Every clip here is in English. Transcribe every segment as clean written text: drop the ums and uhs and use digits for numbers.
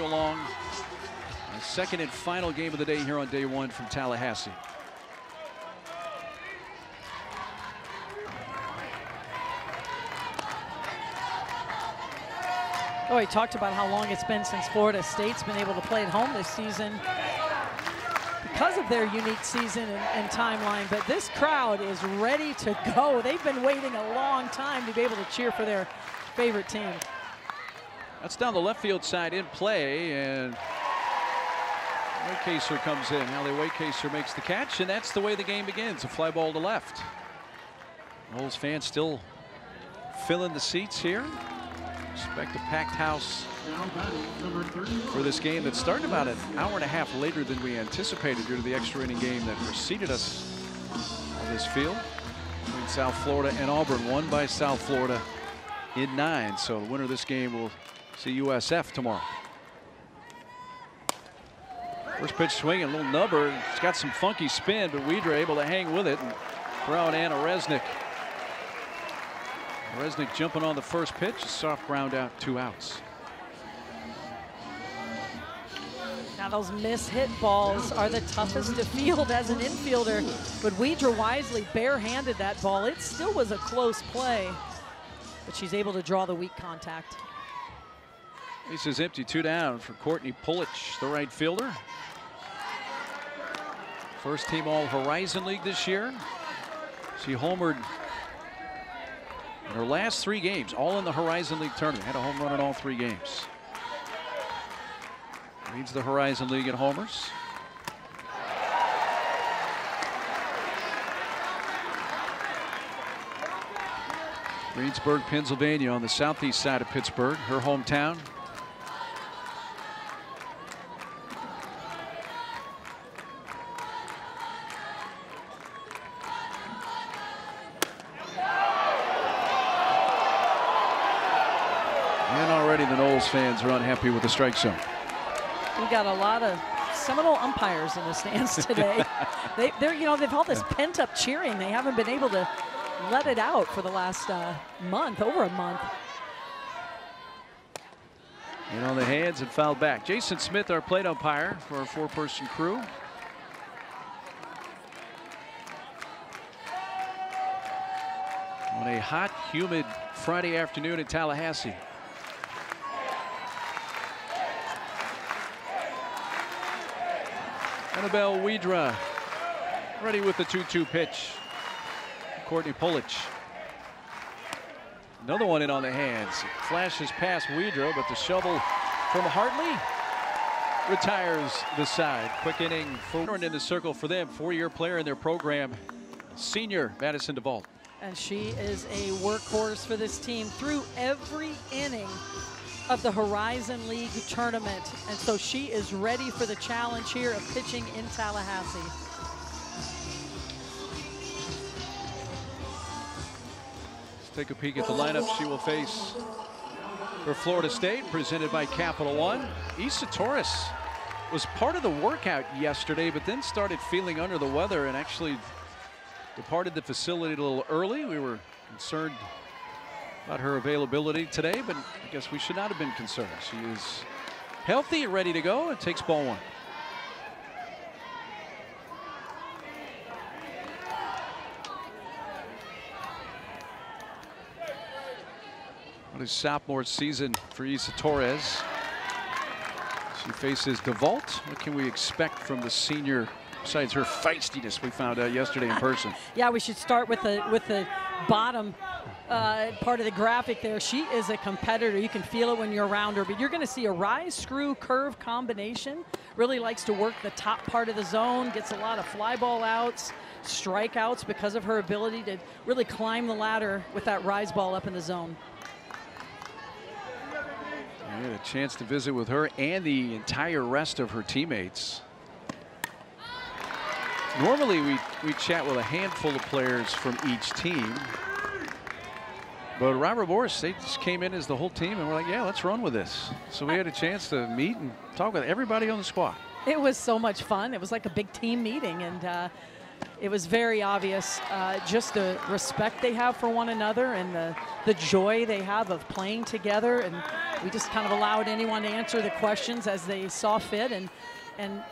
along. The second and final game of the day here on day one from Tallahassee. Oh, he talked about how long it's been since Florida State's been able to play at home this season because of their unique season and timeline. But this crowd is ready to go. They've been waiting a long time to be able to cheer for their favorite team. That's down the left field side in play, and Whitecaser comes in. Hallie Whitecaser makes the catch, and that's the way the game begins. A fly ball to left. Noles fans still filling the seats here. Expect a packed house for this game that started about an hour and a half later than we anticipated due to the extra inning game that preceded us on this field between South Florida and Auburn, won by South Florida in 9. So the winner of this game will see USF tomorrow. First pitch swinging, a little nubber. It's got some funky spin, but Widra able to hang with it and throw out Anna Resnick. Resnick jumping on the first pitch, a soft ground out, 2 outs. Now those miss-hit balls are the toughest to field as an infielder, but Widra wisely barehanded that ball. It still was a close play, but she's able to draw the weak contact. Base is empty, 2 down for Courtney Pulich, the right fielder. First team All-Horizon League this year. She homered in her last 3 games, all in the Horizon League tournament. Had a home run in all 3 games. Leads the Horizon League in homers. Greensburg, Pennsylvania, on the southeast side of Pittsburgh, her hometown. And already the Noles fans are unhappy with the strike zone. We got a lot of Seminole umpires in the stands today. They've all this pent-up cheering. They haven't been able to let it out for the last month, over a month. And on the hands and fouled back. Jason Smith, our plate umpire for our 4-person crew. On a hot, humid Friday afternoon in Tallahassee. Annabelle Widra ready with the 2-2 pitch. Courtney Pulich. Another one in on the hands. Flashes past Widra, but the shovel from Hartley retires the side. Quick inning for in the circle for them. 4-year player in their program, senior Madison DeVault. And she is a workhorse for this team through every inning of the Horizon League tournament. And so she is ready for the challenge here of pitching in Tallahassee. Let's take a peek at the lineup she will face for Florida State, presented by Capital One. Issa Torres was part of the workout yesterday, but then started feeling under the weather and actually departed the facility a little early. We were concerned about her availability today, but I guess we should not have been concerned. She is healthy and ready to go. It takes ball 1. What is sophomore season for Issa Torres? She faces DeVault. What can we expect from the senior besides her feistiness we found out yesterday in person? Yeah, we should start with the bottom part of the graphic there. She is a competitor. You can feel it when you're around her, but you're going to see a rise, screw, curve combination. Really likes to work the top part of the zone, gets a lot of fly ball outs, strikeouts because of her ability to really climb the ladder with that rise ball up in the zone. I had a chance to visit with her and the entire rest of her teammates. Normally we chat with a handful of players from each team, but Robert Morris, they just came in as the whole team and we're like, yeah, let's run with this. So we had a chance to meet and talk with everybody on the squad. It was so much fun. It was like a big team meeting, and it was very obvious just the respect they have for one another and the joy they have of playing together. And we just kind of allowed anyone to answer the questions as they saw fit. And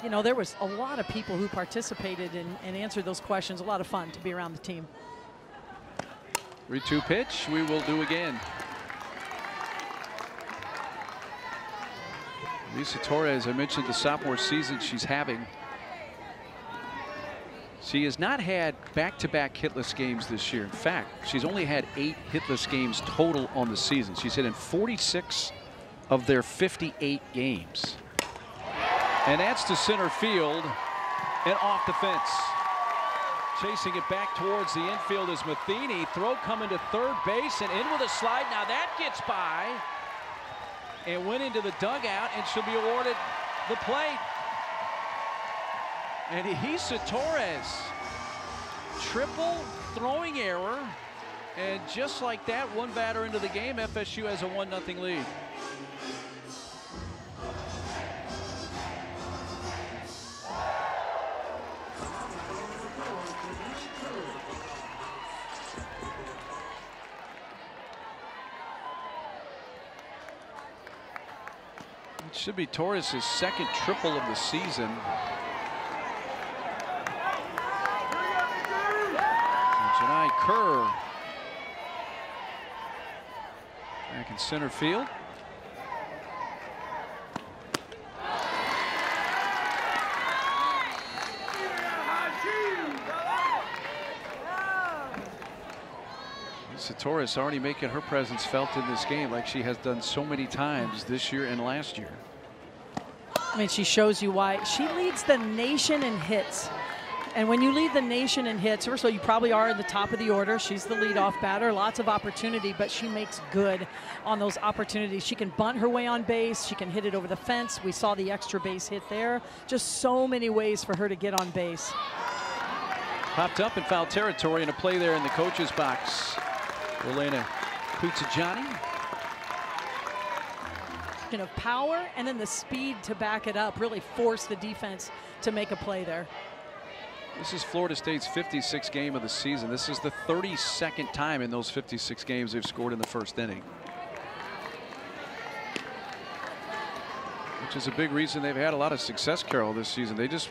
you know, there was a lot of people who participated and answered those questions. A lot of fun to be around the team. 3-2 pitch. We will do again. Lisa Torres, I mentioned the sophomore season she's having. She has not had back-to-back hitless games this year. In fact, she's only had 8 hitless games total on the season. She's hit in 46 of their 58 games. And that's to center field and off the fence. Chasing it back towards the infield is Matheny. Throw coming to third base and in with a slide. Now that gets by and went into the dugout and should be awarded the plate. And Lisa Torres, triple throwing error. And just like that, one batter into the game, FSU has a 1-0 lead. It should be Torres' second triple of the season. Janai Kerr back in center field. Lisa Torres already making her presence felt in this game like she has done so many times this year and last year. I mean, she shows you why. She leads the nation in hits. And when you lead the nation in hits, first of all, you probably are at the top of the order. She's the leadoff batter, lots of opportunity, but she makes good on those opportunities. She can bunt her way on base. She can hit it over the fence. We saw the extra base hit there. Just so many ways for her to get on base. Popped up in foul territory and a play there in the coach's box. Elena Puzzajani. Of power and then the speed to back it up, really force the defense to make a play there. This is Florida State's 56th game of the season. This is the 32nd time in those 56 games they've scored in the first inning. Which is a big reason they've had a lot of success, Carol, this season. They just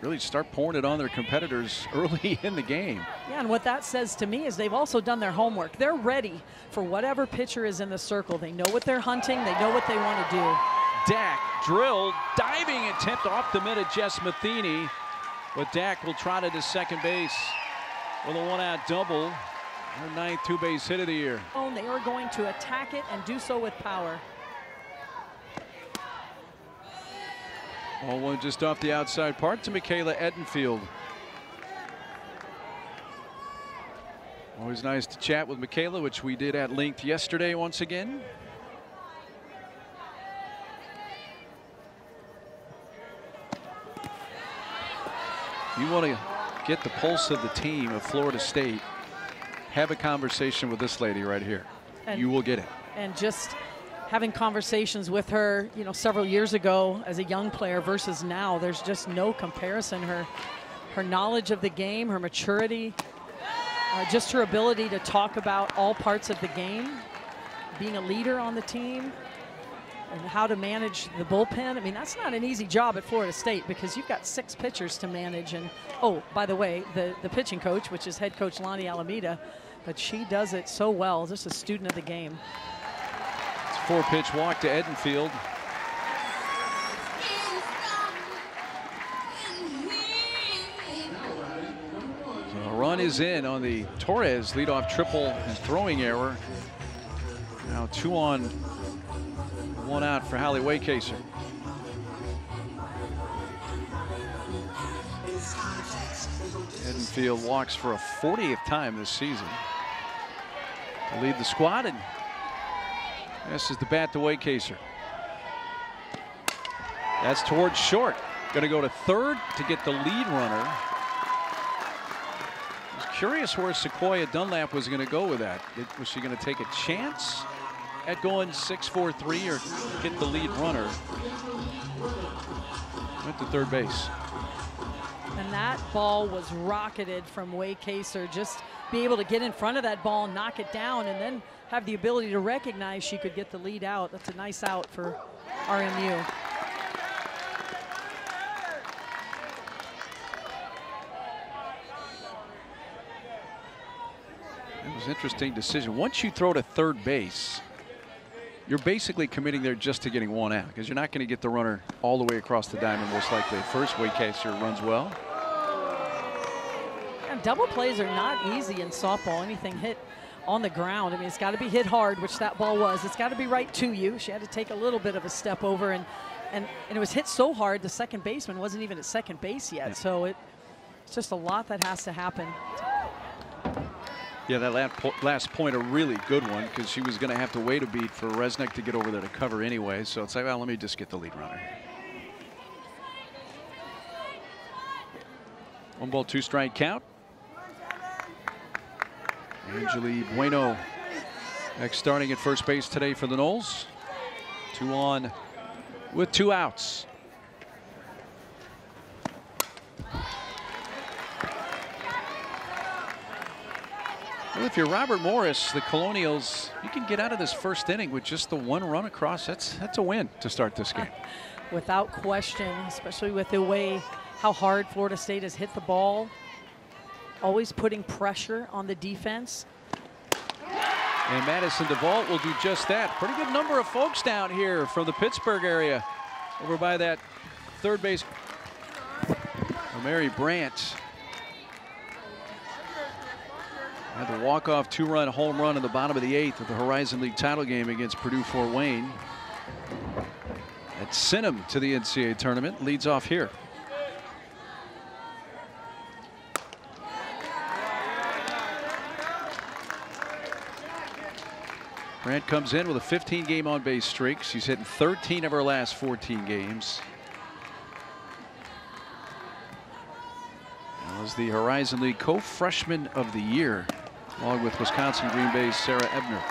really start pouring it on their competitors early in the game. Yeah, and what that says to me is they've also done their homework. They're ready for whatever pitcher is in the circle. They know what they're hunting. They know what they want to do. Dak drilled, diving attempt off the mid of Jess Matheny. But Dak will trot it to second base with a 1-out double. Her 9th two-base hit of the year. They are going to attack it and do so with power. Ball one just off the outside part to Michaela Edenfield. Always nice to chat with Michaela, which we did at length yesterday once again. You want to get the pulse of the team of Florida State, have a conversation with this lady right here. And you will get it. And just having conversations with her, you know, several years ago as a young player versus now, there's just no comparison. Her knowledge of the game, her maturity, just her ability to talk about all parts of the game, being a leader on the team, and how to manage the bullpen. I mean, that's not an easy job at Florida State because you've got 6 pitchers to manage. And, oh, by the way, the pitching coach, which is head coach Lonnie Alameda, but she does it so well, just a student of the game. It's a 4-pitch walk to Edenfield. So a run is in on the Torres leadoff triple and throwing error. Now 2 on, 1 out for Hallie Waycaser. Edenfield walks for a 40th time this season to lead the squad, and this is the bat to Waycaser. That's towards short. Going to go to third to get the lead runner. I was curious where Sequoia Dunlap was going to go with that. Was she going to take a chance at going 6-4-3 or get the lead runner? Went to third base. And that ball was rocketed from Waycaser. Just be able to get in front of that ball, knock it down, and then have the ability to recognize she could get the lead out. That's a nice out for RMU. It was an interesting decision. Once you throw to third base, you're basically committing there just to getting one out, because you're not going to get the runner all the way across the diamond most likely at first. Waycaser runs well. And double plays are not easy in softball. Anything hit on the ground, I mean, it's got to be hit hard, which that ball was. It's got to be right to you. She had to take a little bit of a step over, and it was hit so hard the second baseman wasn't even at second base yet. Yeah. So it's just a lot that has to happen. Yeah, that last point, a really good one, because she was going to have to wait a beat for Resnick to get over there to cover anyway. So it's like, well, let me just get the lead runner. 1 ball, 2 strike count. Angeli Bueno next starting at first base today for the Noles. 2 on with 2 outs. Well, if you're Robert Morris, the Colonials, you can get out of this first inning with just the 1 run across. That's a win to start this game. Without question, especially with the way how hard Florida State has hit the ball. Always putting pressure on the defense. And Madison DeVault will do just that. Pretty good number of folks down here from the Pittsburgh area over by that third base. Mary Brandt had the walk-off 2-run home run in the bottom of the 8th of the Horizon League title game against Purdue-Fort Wayne. That sent him to the NCAA tournament. Leads off here. Brandt comes in with a 15-game on-base streak. She's hitting 13 of her last 14 games. That was the Horizon League co-freshman of the year, along with Wisconsin Green Bay's Sarah Ebner.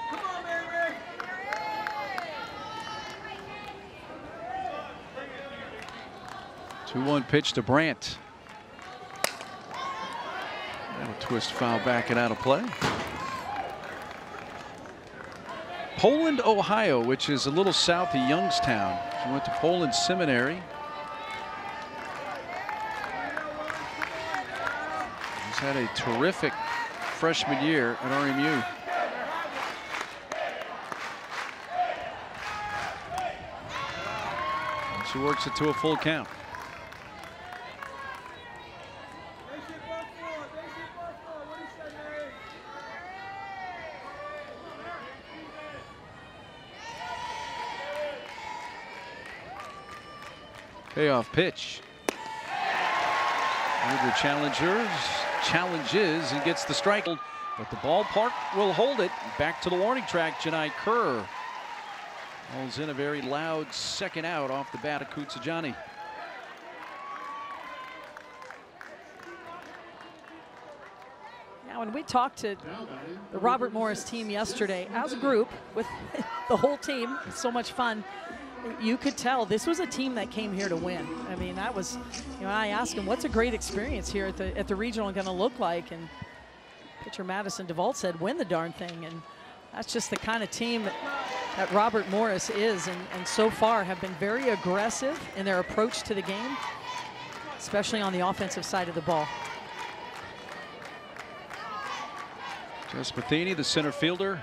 Come on, baby. 2-1 pitch to Brandt. That'll twist foul back and out of play. Poland, Ohio, which is a little south of Youngstown. She went to Poland Seminary. She's had a terrific freshman year at RMU. And she works it to a full count. Payoff pitch. Ruger challenges and gets the strike, but the ballpark will hold it. Back to the warning track, Janai Kerr holds in a very loud second out off the bat of Kutsajani. Now, when we talked to the Robert Morris team yesterday as a group with the whole team, it's so much fun. You could tell this was a team that came here to win. I mean, that was, you know, I asked him, what's a great experience here at the regional going to look like? And pitcher Madison DeVault said, win the darn thing. And that's just the kind of team that Robert Morris is, and so far have been very aggressive in their approach to the game, especially on the offensive side of the ball. Jess Matheny, the center fielder.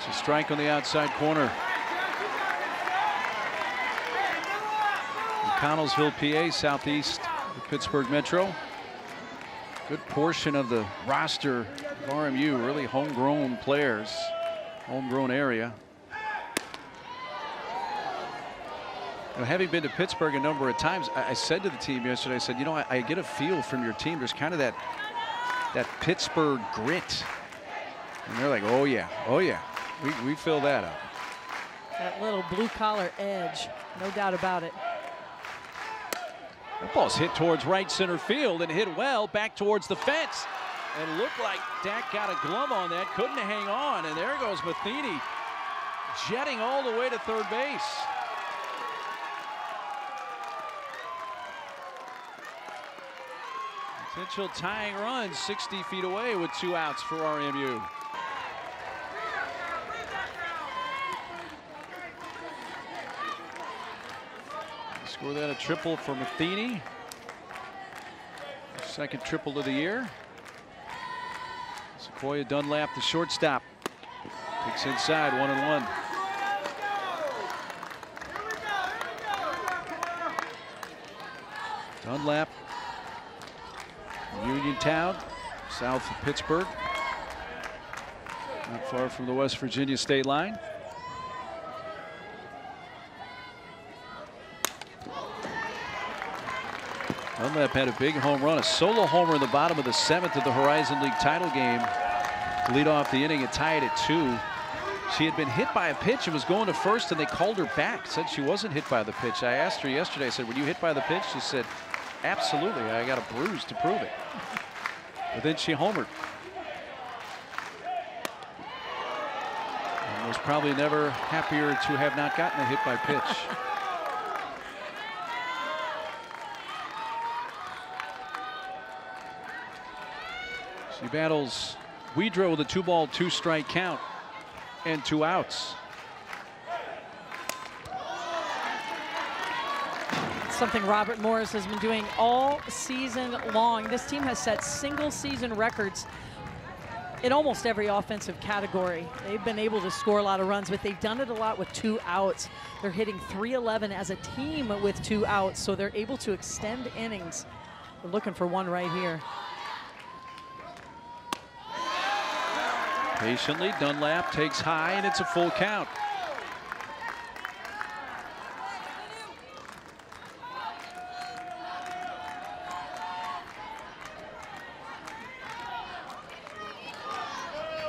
It's a strike on the outside corner. In Connellsville, PA, southeast of Pittsburgh Metro. Good portion of the roster of RMU, really homegrown players, homegrown area. You know, having been to Pittsburgh a number of times, I said to the team yesterday, I said, you know, I get a feel from your team. There's kind of that Pittsburgh grit. And they're like, oh yeah, oh yeah. We fill that up. That little blue-collar edge, no doubt about it. That ball's hit towards right center field and hit well back towards the fence. And it looked like Dak got a glove on that, couldn't hang on, and there goes Matheny jetting all the way to third base. Potential tying run 60 feet away with 2 outs for RMU. Score that a triple for Matheny. Second triple of the year. Sequoia Dunlap, the shortstop. Takes inside, 1-1. Dunlap, Uniontown, south of Pittsburgh. Not far from the West Virginia state line. Dunlap had a big home run, a solo homer in the bottom of the 7th of the Horizon League title game to lead off the inning and tie it at 2. She had been hit by a pitch and was going to first, and they called her back, said she wasn't hit by the pitch. I asked her yesterday, I said, were you hit by the pitch? She said, absolutely, I got a bruise to prove it. But then she homered. And was probably never happier to have not gotten a hit by pitch. She battles Wedra with a 2-ball, 2-strike count and 2 outs. Something Robert Morris has been doing all season long. This team has set single-season records in almost every offensive category. They've been able to score a lot of runs, but they've done it a lot with 2 outs. They're hitting .311 as a team with 2 outs, so they're able to extend innings. We're looking for one right here. Patiently, Dunlap takes high, and it's a full count.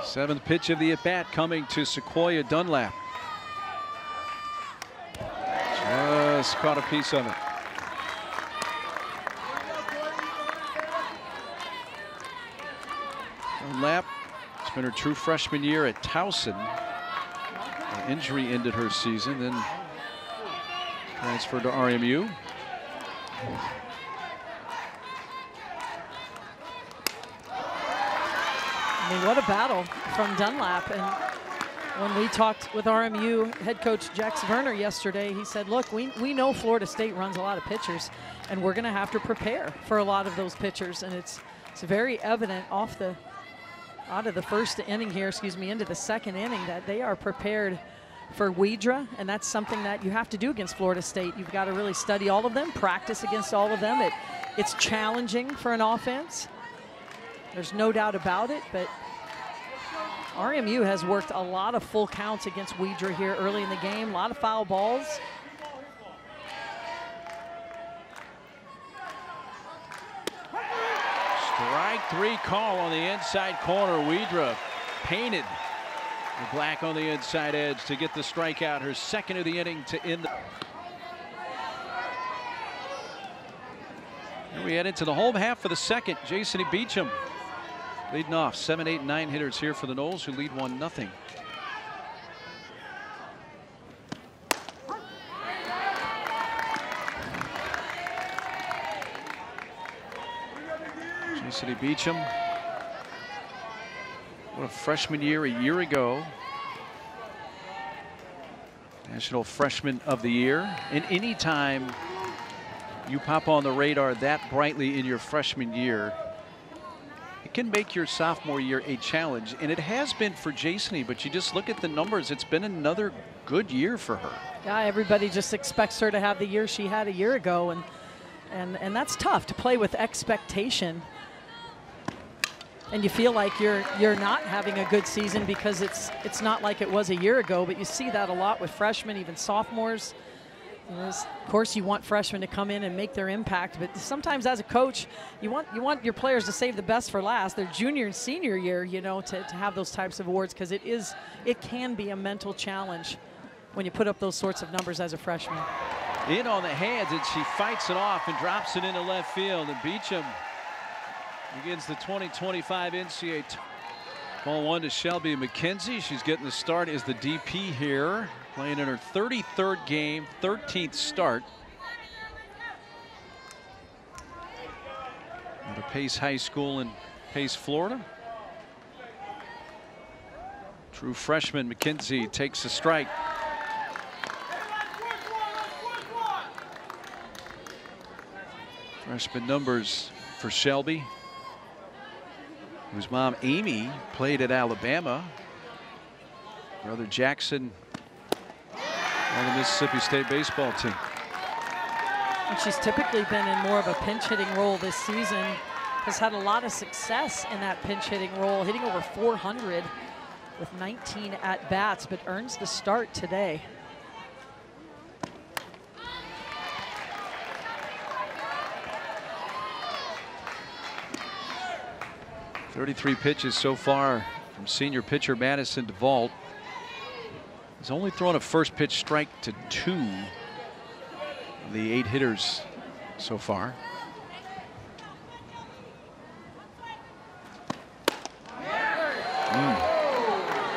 Seventh pitch of the at-bat coming to Sequoia Dunlap. Just caught a piece of it. Dunlap, it's been her true freshman year at Towson. An injury ended her season, then transferred to RMU. I mean, what a battle from Dunlap. And when we talked with RMU head coach Jax Werner yesterday, he said, look, we know Florida State runs a lot of pitchers, and we're going to have to prepare for a lot of those pitchers. And it's very evident out of the first inning here, into the second inning, that they are prepared for Wedra, and that's something that you have to do against Florida State. You've got to really study all of them, practice against all of them. It's challenging for an offense. There's no doubt about it, but RMU has worked a lot of full counts against Wedra here early in the game, a lot of foul balls. Strike 3 call on the inside corner. Wedra painted the black on the inside edge to get the strikeout, her second of the inning to end the. Here we head into the home half for the second. Jason Beecham leading off. 7, 8, 9 hitters here for the Noles, who lead 1-0. Jason Beecham, what a freshman year a year ago. National Freshman of the Year. And anytime you pop on the radar that brightly in your freshman year, it can make your sophomore year a challenge, and it has been for Jason, but you just look at the numbers, it's been another good year for her. Yeah, everybody just expects her to have the year she had a year ago, and that's tough to play with expectation. And you feel like you're not having a good season because it's not like it was a year ago, but you see that a lot with freshmen, even sophomores. Of course, you want freshmen to come in and make their impact, but sometimes as a coach, you want your players to save the best for last. Their junior and senior year, to have those types of awards, because it can be a mental challenge when you put up those sorts of numbers as a freshman. In on the hands, and she fights it off and drops it into left field. And Beecham begins the 2025 NCAA. Ball 1 to Shelby McKenzie. She's getting the start as the DP here, playing in her 33rd game, 13th start. At Pace High School in Pace, Florida. True freshman McKenzie takes a strike. Freshman numbers for Shelby, whose mom Amy played at Alabama. Brother Jackson on the Mississippi State baseball team. And she's typically been in more of a pinch hitting role this season. Has had a lot of success in that pinch hitting role, hitting over 400 with 19 at bats, but earns the start today. 33 pitches so far from senior pitcher Madison DeVault. He's only thrown a first pitch strike to 2 of the 8 hitters so far.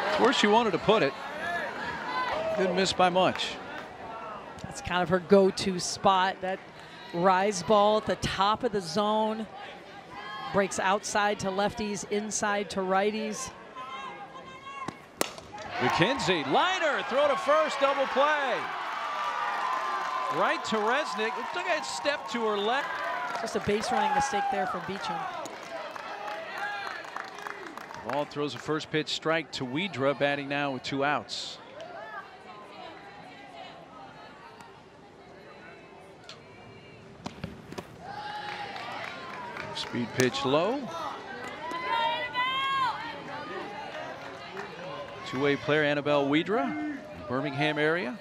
It's where she wanted to put it. Didn't miss by much. That's kind of her go-to spot. That rise ball at the top of the zone. Breaks outside to lefties, inside to righties. McKenzie, liner, throw to first, double play. Right to Resnick. Took a step to her left. Just a base running mistake there from Beecham. Ball throws a first pitch strike to Widra, batting now with 2 outs. Speed pitch low. Two-way player Annabelle Widra, Birmingham area.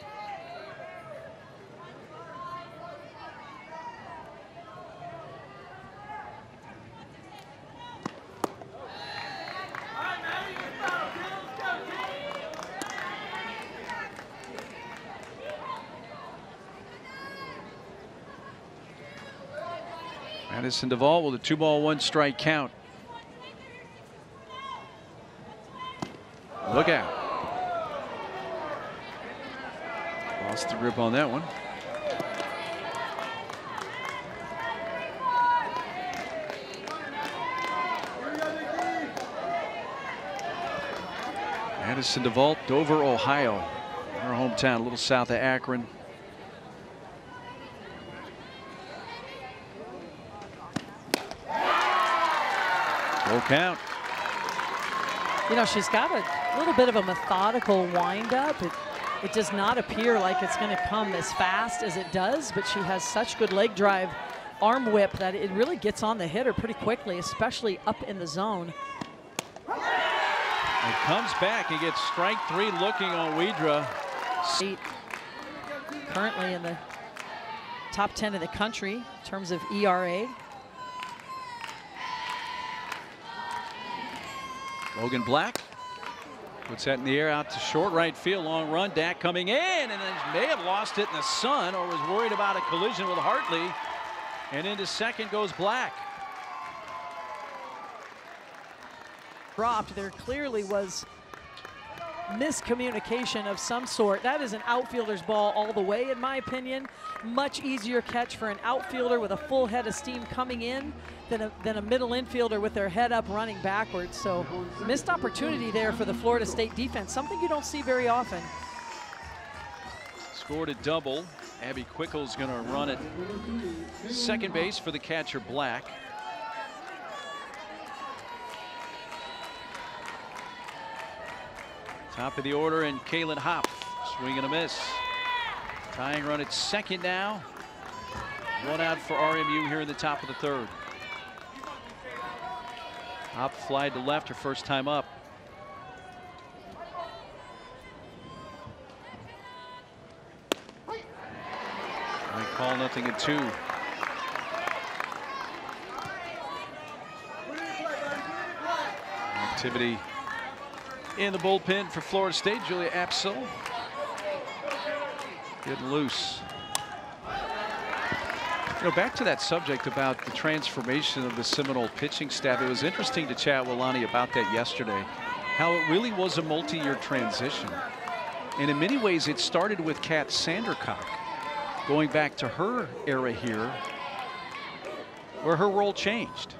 Madison DeVault with a 2-ball 1-strike count. Look out. Lost the grip on that one. Madison DeVault, Dover, Ohio. Her hometown, a little south of Akron. Full count. You know, she's got a little bit of a methodical windup. It does not appear like it's going to come as fast as it does, but she has such good leg drive arm whip that it really gets on the hitter pretty quickly, especially up in the zone. It comes back and gets strike 3 looking on Widra. Currently in the top 10 in the country in terms of ERA. Logan Black puts that in the air out to short right field. Long run. Dak coming in and then may have lost it in the sun or was worried about a collision with Hartley. And into second goes Black. Dropped. There clearly was miscommunication of some sort. That is an outfielder's ball all the way, in my opinion. Much easier catch for an outfielder with a full head of steam coming in than a middle infielder with their head up running backwards. So missed opportunity there for the Florida State defense, something you don't see very often. Scored a double. Abby Quickle's going to run at second base for the catcher Black. Top of the order, and Kaylin Hopp swing and a miss. Tying run at second now. 1 out for RMU here in the top of the 3rd. Hopp flied to left her first time up. I call nothing at 2. Activity in the bullpen for Florida State. Julia Apsel getting loose. You know, back to that subject about the transformation of the Seminole pitching staff. It was interesting to chat with Lonnie about that yesterday. how it really was a multi-year transition. And in many ways, it started with Kat Sandercock, going back to her era here, where her role changed.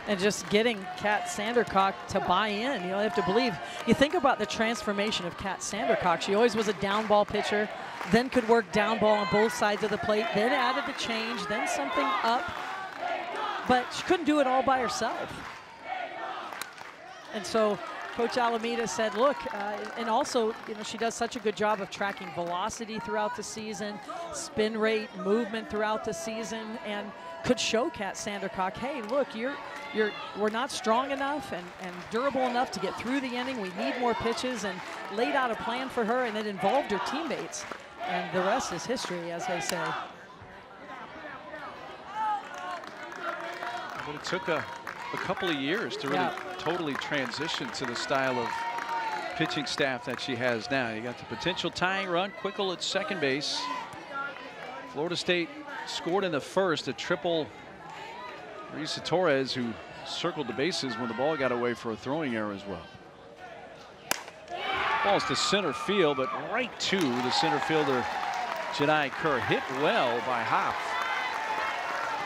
And just getting Kat Sandercock to buy in. You know, you have to believe. You think about the transformation of Kat Sandercock. She always was a down ball pitcher, then could work down ball on both sides of the plate, then added the change, then something up. But she couldn't do it all by herself. And so Coach Alameda said, look, and also, you know, she does such a good job of tracking velocity throughout the season, spin rate, movement throughout the season, and could show Kat Sandercock, hey, look, we're not strong enough and durable enough to get through the inning. We need more pitches, and laid out a plan for her, and it involved her teammates. And the rest is history, as they say. But it took a couple of years to really totally transition to the style of pitching staff that she has now. You got the potential tying run, Quickle at second base. Florida State scored in the first, a triple. Marisa Torres, who circled the bases when the ball got away for a throwing error as well. Ball's to center field, but right to the center fielder, Janai Kerr. Hit well by Hoff.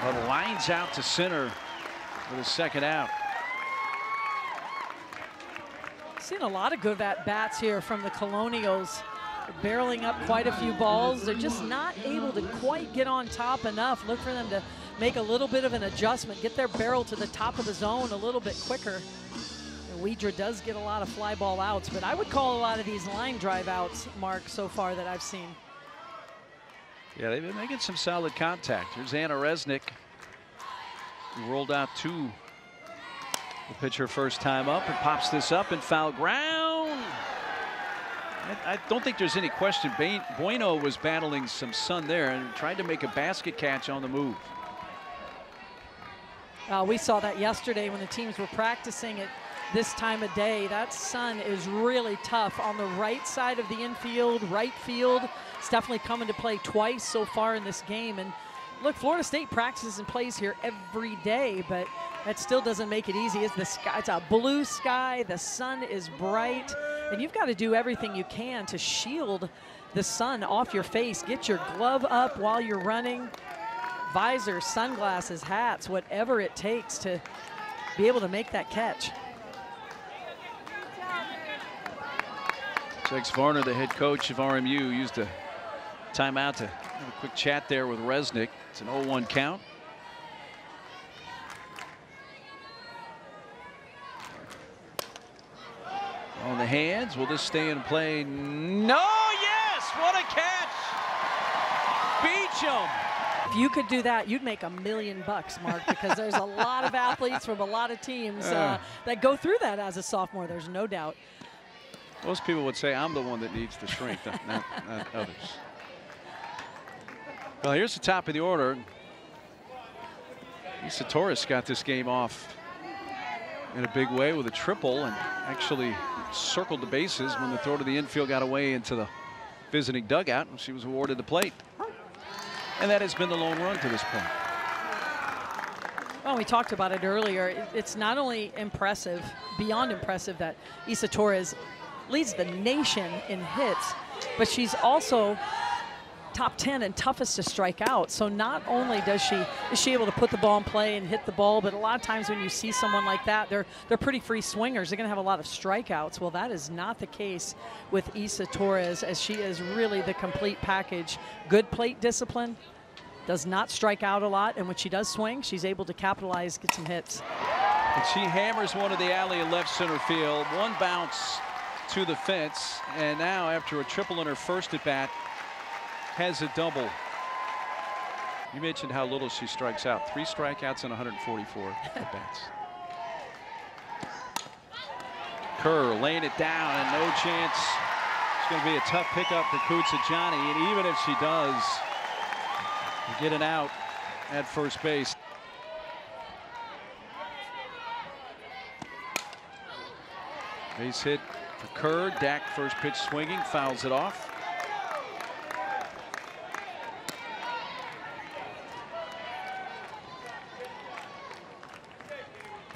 But lines out to center for the second out. Seen a lot of good at-bats here from the Colonials. They're barreling up quite a few balls. They're just not able to quite get on top enough. Look for them to make a little bit of an adjustment, get their barrel to the top of the zone a little bit quicker. And Weidra does get a lot of fly ball outs, but I would call a lot of these line drive outs, Mark, so far that I've seen. Yeah, they've been making some solid contact. Here's Anna Resnick, who rolled out to the pitcher first time up and pops this up in foul ground. I don't think there's any question. Bueno was battling some sun there and tried to make a basket catch on the move. We saw that yesterday when the teams were practicing at this time of day. That sun is really tough on the right side of the infield, right field. It's definitely come into play twice so far in this game. And look, Florida State practices and plays here every day, but that still doesn't make it easy. It's a blue sky, the sun is bright, and you've got to do everything you can to shield the sun off your face. Get your glove up while you're running, visor, sunglasses, hats, whatever it takes to be able to make that catch. Tex Varner, the head coach of RMU, used a timeout to have a quick chat there with Resnick. It's an 0-1 count. On the hands, will this stay in play? No, yes, what a catch! Beecham. If you could do that, you'd make $1 million, Mark, because there's a lot of athletes from a lot of teams that go through that as a sophomore. There's no doubt. Most people would say I'm the one that needs the strength, not others. Well, here's the top of the order. Lisa Torres got this game off in a big way with a triple and actually circled the bases when the throw to the infield got away into the visiting dugout, and she was awarded the plate. And that has been the lone run to this point. Well, we talked about it earlier. It's not only impressive, beyond impressive, that Isa Torres leads the nation in hits, but she's also top 10 and toughest to strike out. So not only is she able to put the ball in play and hit the ball, but a lot of times when you see someone like that, they're pretty free swingers. They're going to have a lot of strikeouts. Well, that is not the case with Isa Torres, as she is really the complete package. Good plate discipline, does not strike out a lot, and when she does swing, she's able to capitalize, get some hits. And she hammers one to the alley in left center field. One bounce to the fence, and now after a triple in her first at bat, has a double. You mentioned how little she strikes out. 3 strikeouts and 144 at bats. Kerr laying it down, and no chance. It's going to be a tough pickup for Kutsajani, and even if she does get an out at first base. Base hit for Kerr. Dak first pitch swinging, fouls it off.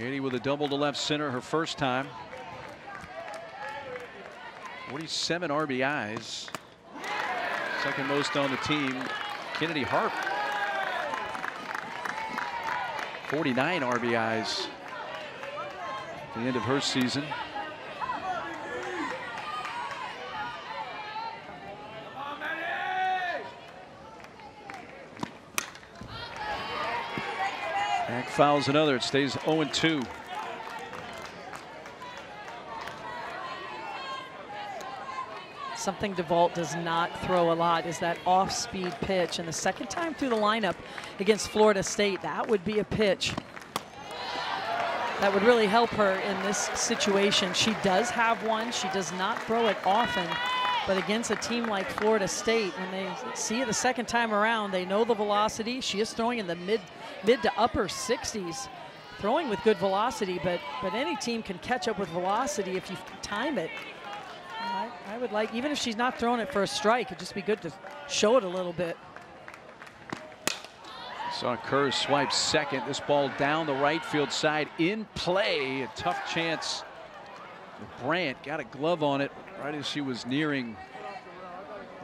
Katie with a double to left center her first time. 47 RBIs. Second most on the team. Kennedy Harp. 49 RBIs at the end of her season. Back fouls another. It stays 0-2. Something DeVault does not throw a lot is that off-speed pitch. And the second time through the lineup against Florida State, that would be a pitch that would really help her in this situation. She does have one. She does not throw it often. But against a team like Florida State, when they see it the second time around, they know the velocity. She is throwing in the mid to upper 60s, throwing with good velocity. But any team can catch up with velocity if you time it. I would like, even if she's not throwing it for a strike, it'd just be good to show it a little bit. Saw Kerr swipe second. This ball down the right field side in play. A tough chance. Brandt got a glove on it right as she was nearing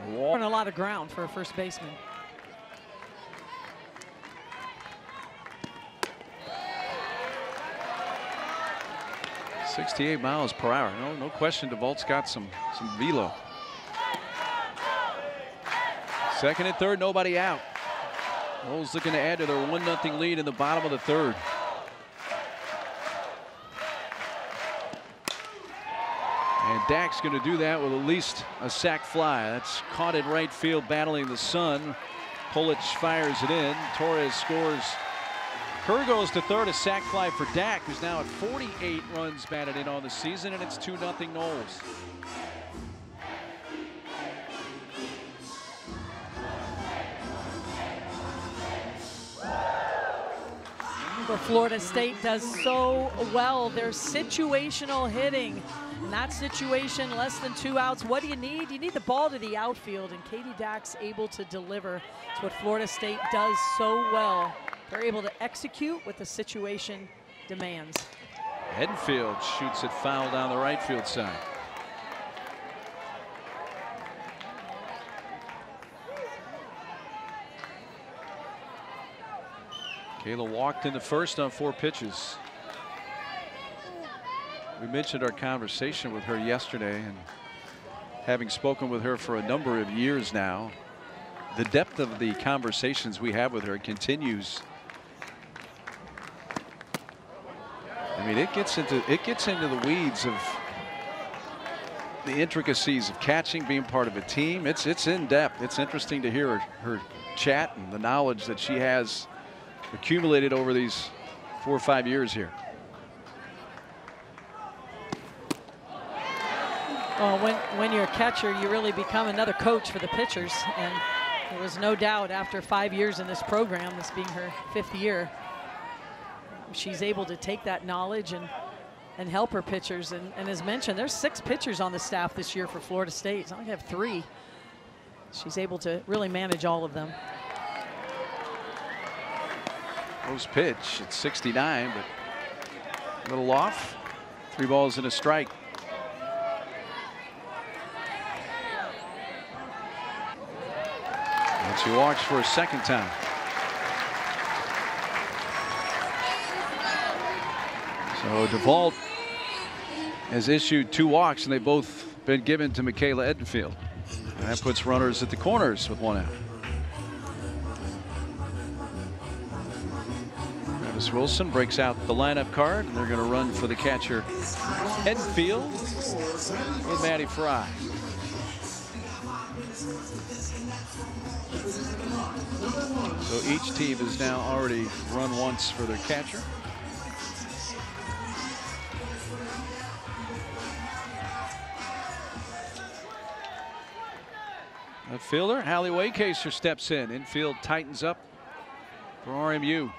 the wall. And a lot of ground for a first baseman. .68 miles per hour. No question. DeVault's got some velo. Second and third, nobody out. Noles looking to add to their 1-0 lead in the bottom of the third. And Dack's going to do that with at least a sac fly. That's caught in right field, battling the sun. Polich fires it in. Torres scores. Kerr goes to third, a sac fly for Dack, who's now at 48 runs batted in on the season, and it's 2-0 Noles. But Florida State does so well. Their situational hitting. In that situation, less than 2 outs, what do you need? You need the ball to the outfield, and Katie Dack's able to deliver. It's what Florida State does so well. They're able to execute what the situation demands. Enfield shoots it foul down the right field side. Kayla walked in the first on 4 pitches. We mentioned our conversation with her yesterday, and having spoken with her for a number of years now, the depth of the conversations we have with her continues. I mean, it gets into the weeds of the intricacies of catching, being part of a team. It's in depth. It's interesting to hear her chat and the knowledge that she has accumulated over these 4 or 5 years here. Well, when you're a catcher, you really become another coach for the pitchers, and there was no doubt after 5 years in this program, this being her 5th year, she's able to take that knowledge and help her pitchers. And as mentioned, there's 6 pitchers on the staff this year for Florida State. It's not like they have 3. She's able to really manage all of them. Post pitch at 69, but a little off. 3 balls and a strike. And she walks for a second time. So DeVault has issued 2 walks, and they've both been given to Michaela Edenfield. And that puts runners at the corners with 1 out. Travis Wilson breaks out the lineup card, and they're going to run for the catcher Edenfield with Maddie Fry. So each team has now already run once for their catcher. Fielder, Hallie Waycaser steps in. Infield tightens up for RMU.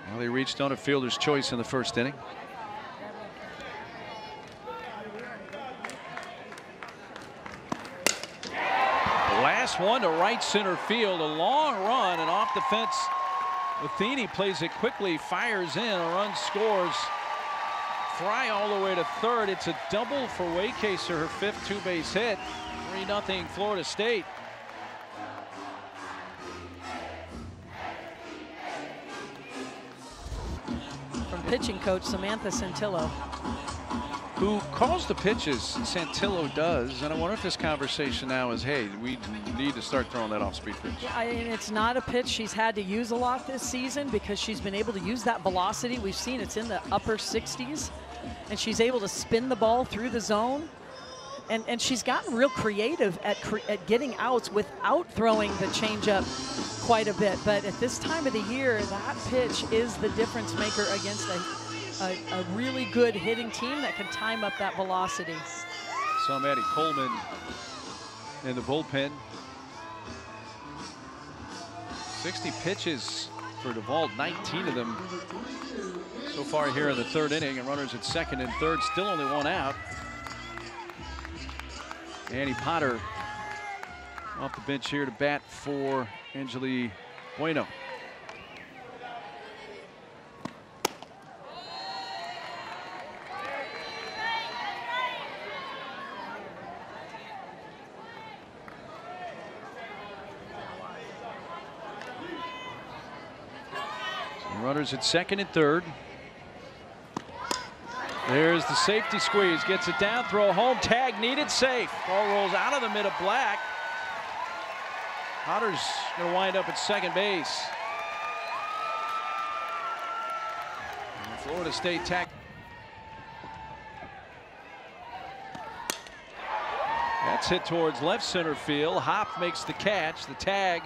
Well, they reached on a fielder's choice in the first inning. Last one to right center field. A long run and off the fence. Matheny plays it quickly, fires in, a run scores. Fry all the way to third. It's a double for Waycaser, her 5th two-base hit. 3-0 Florida State. From pitching coach Samantha Santillo, who calls the pitches. Santillo does, and I wonder if this conversation now is, hey, we need to start throwing that off-speed pitch. And it's not a pitch she's had to use a lot this season because she's been able to use that velocity. We've seen it's in the upper 60s, and she's able to spin the ball through the zone. And she's gotten real creative at getting outs without throwing the changeup quite a bit. But at this time of the year, that pitch is the difference maker against a really good hitting team that can time up that velocity. So Maddie Coleman in the bullpen. 60 pitches for DeVault, 19 of them so far here in the 3rd inning, and runners at 2nd and 3rd, still only 1 out. Annie Potter off the bench here to bat for Angeli Bueno. Runners at 2nd and 3rd. There's the safety squeeze. Gets it down, throw home, tag needed, safe. Ball rolls out of the mid of black. Potter's going to wind up at 2nd base. And Florida State tack. That's hit towards left center field. Hop makes the catch. The tag.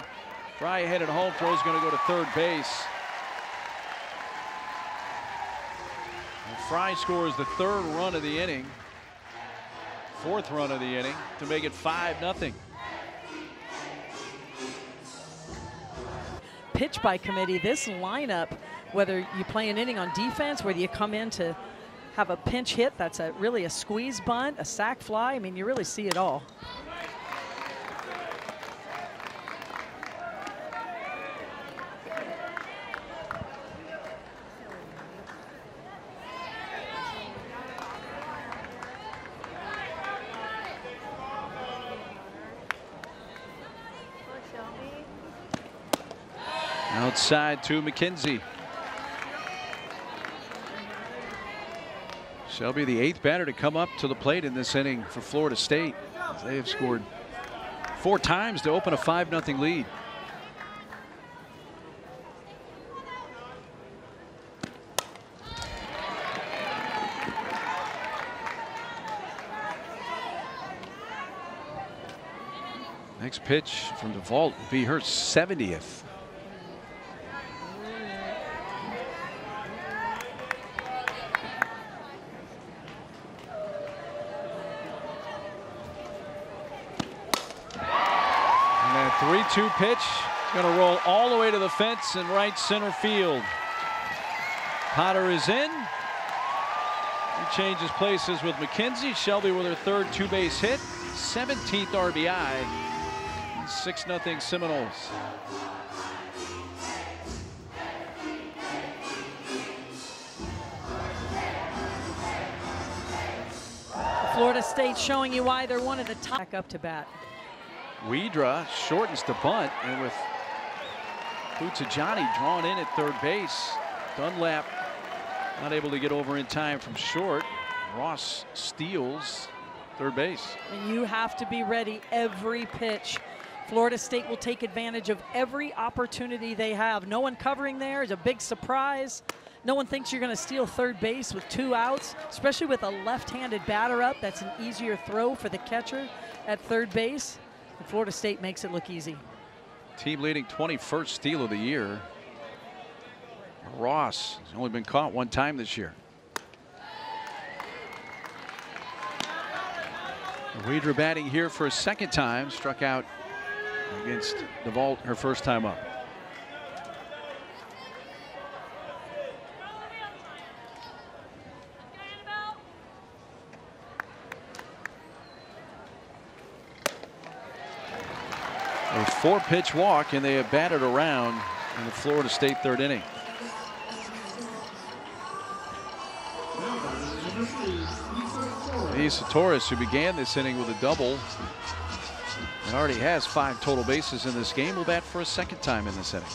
Fry headed home. Throw's going to go to 3rd base. Fry scores the 3rd run of the inning, 4th run of the inning to make it 5-0. Pitch by committee, this lineup, whether you play an inning on defense, whether you come in to have a pinch hit, that's really a squeeze bunt, a sac fly. I mean, you really see it all. Outside to McKenzie. Shelby, the 8th batter to come up to the plate in this inning for Florida State. They have scored 4 times to open a 5-0 lead. Next pitch from DeVault will be her 70th. And that 3-2 pitch is going to roll all the way to the fence in right center field. Potter is in. He changes places with McKenzie. Shelby with her 3rd two-base hit, 17th RBI. 6-0 Seminoles. Florida State showing you why they're one of the top. Back up to bat. Widra shortens the bunt, and with Putajani drawn in at 3rd base, Dunlap not able to get over in time from short. Ross steals 3rd base. And you have to be ready every pitch. Florida State will take advantage of every opportunity they have. No one covering there is a big surprise. No one thinks you're going to steal 3rd base with 2 outs, especially with a left-handed batter up. That's an easier throw for the catcher at 3rd base. And Florida State makes it look easy. Team leading 21st steal of the year. Ross has only been caught 1 time this year. Widra batting here for a 2nd time, struck out against DeVault her 1st time up. A 4-pitch walk, and they have batted around in the Florida State third inning. Issa Torres, who began this inning with a double and already has 5 total bases in this game, will bat for a second time in this inning.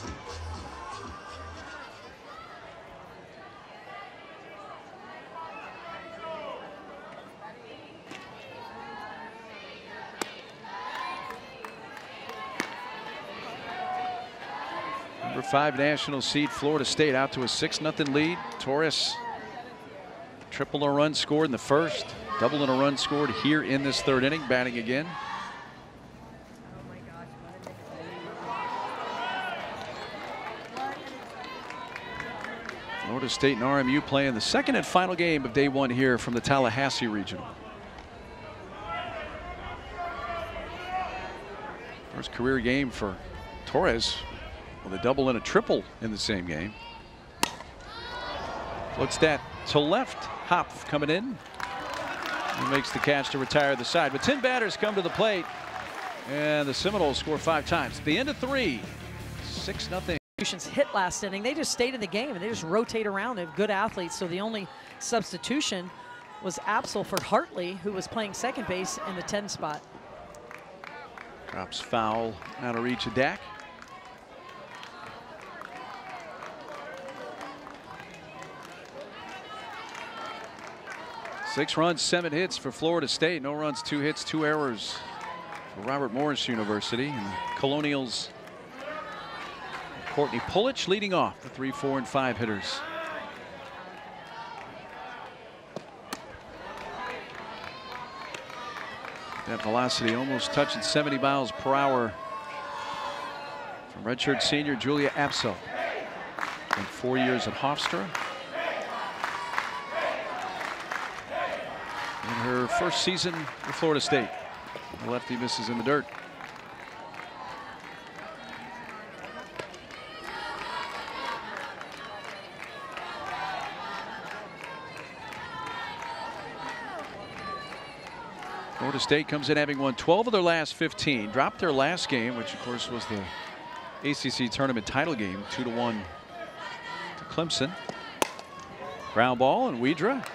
Number 5 national seed Florida State out to a 6-0 lead. Torres triple a run scored in the first, double in a run scored here in this third inning, batting again. Florida State and RMU playing the second and final game of day 1 here from the Tallahassee Regional. First career game for Torres, with a double and a triple in the same game. Looks that to left. Hopf coming in. He makes the catch to retire the side. But 10 batters come to the plate, and the Seminoles score 5 times. At the end of 3, 6-0. Hit last inning. They just stayed in the game and they just rotate around. They have good athletes. So the only substitution was Apsel for Hartley, who was playing second base in the 10 spot. Drops foul out of reach of Dak. Six runs, 7 hits for Florida State. No runs, 2 hits, 2 errors for Robert Morris University. And the Colonials, Courtney Pulich leading off the 3, 4, and 5 hitters. That velocity almost touching 70 miles per hour from redshirt senior Julia Apsel. And 4 years at Hofstra. In her first season with Florida State. The lefty misses in the dirt. Florida State comes in having won 12 of their last 15. Dropped their last game, which of course was the ACC tournament title game, 2-1 to Clemson. Ground ball, and Widra.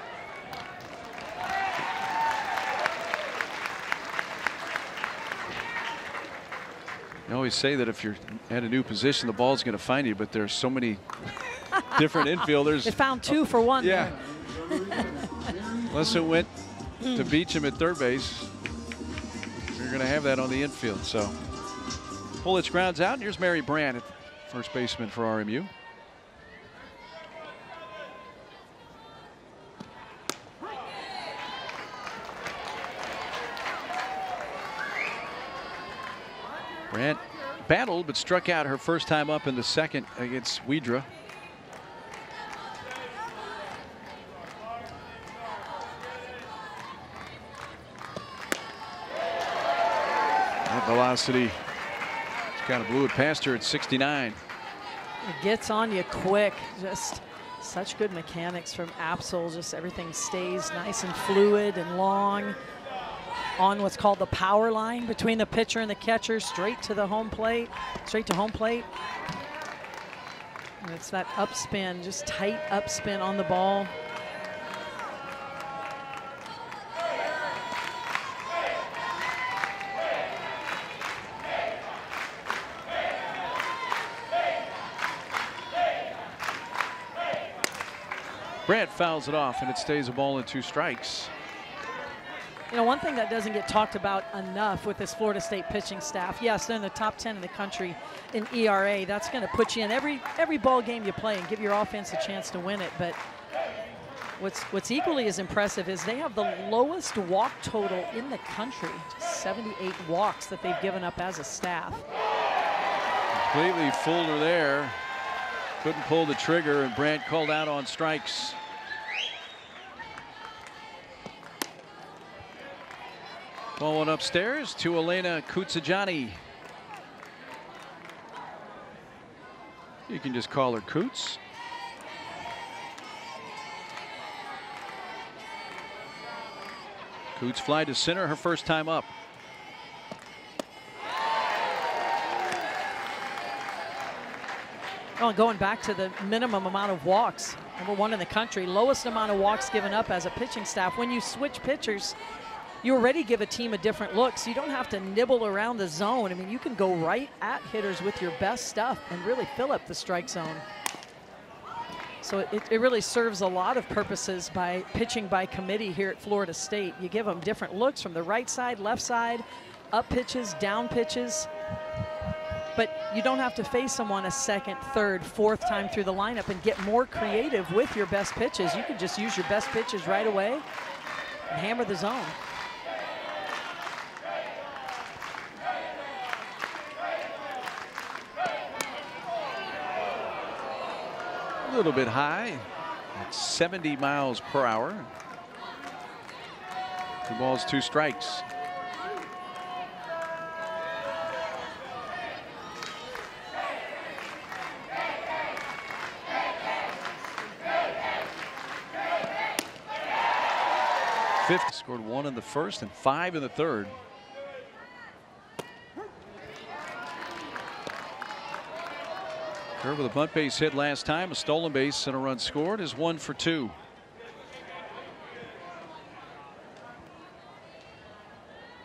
You always say that if you're at a new position, the ball's going to find you, but there's so many different infielders. They found 2 for 1. Yeah. Unless it went to Beecham at third base, you're going to have that on the infield. So Pulich grounds out, and here's Mary Brand at first baseman for RMU. Brand battled but struck out her first time up in the second against Widra. That velocity kind of blew it past her at 69. It gets on you quick. Just such good mechanics from Apsel. Just everything stays nice and fluid and long. On what's called the power line between the pitcher and the catcher, straight to the home plate, straight to home plate. And it's that upspin, just tight upspin on the ball. Brandt fouls it off, and it stays a ball and 2 strikes. You know, one thing that doesn't get talked about enough with this Florida State pitching staff, yes, they're in the top 10 in the country in ERA. That's going to put you in every ball game you play and give your offense a chance to win it. But what's equally as impressive is they have the lowest walk total in the country, just 78 walks that they've given up as a staff. Completely fooled her there. Couldn't pull the trigger, and Brandt called out on strikes. Ball went upstairs to Elena Kutsajani. You can just call her Coots. Coots fly to center her first time up. Oh, going back to the minimum amount of walks, #1 in the country, lowest amount of walks given up as a pitching staff. When you switch pitchers, you already give a team a different look, so you don't have to nibble around the zone. I mean, you can go right at hitters with your best stuff and really fill up the strike zone. So it really serves a lot of purposes by pitching by committee here at Florida State. You give them different looks from the right side, left side, up pitches, down pitches. But you don't have to face someone a second, third, fourth time through the lineup and get more creative with your best pitches. You can just use your best pitches right away and hammer the zone. A little bit high at 70 miles per hour. 2 balls, 2 strikes. Fifth, scored 1 in the first and 5 in the third. Kerr with a bunt base hit last time, a stolen base and a run scored is 1 for 2.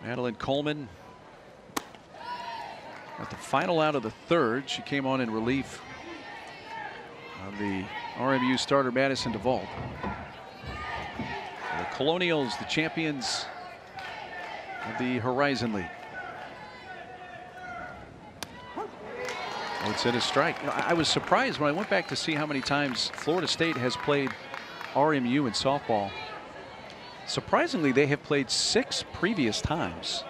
Madeline Coleman at the final out of the third. She came on in relief of the RMU starter Madison DeVault. The Colonials, the champions of the Horizon League. Oh, it's in a strike. You know, I was surprised when I went back to see how many times Florida State has played RMU in softball. Surprisingly, they have played 6 previous times,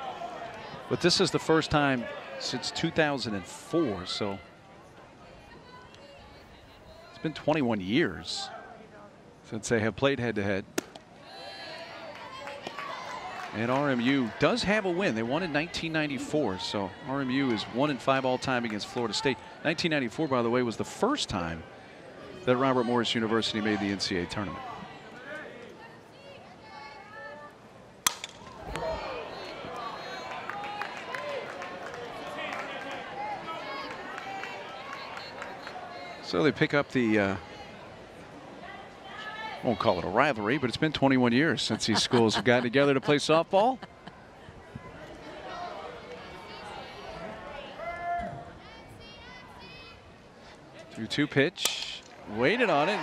but this is the first time since 2004. So it's been 21 years since they have played head-to-head. And RMU does have a win. They won in 1994, so RMU is 1-5 all time against Florida State. 1994, by the way, was the first time that Robert Morris University made the NCAA tournament. So they pick up the won't call it a rivalry, but it's been 21 years since these schools have gotten together to play softball. Two pitch, waited on it,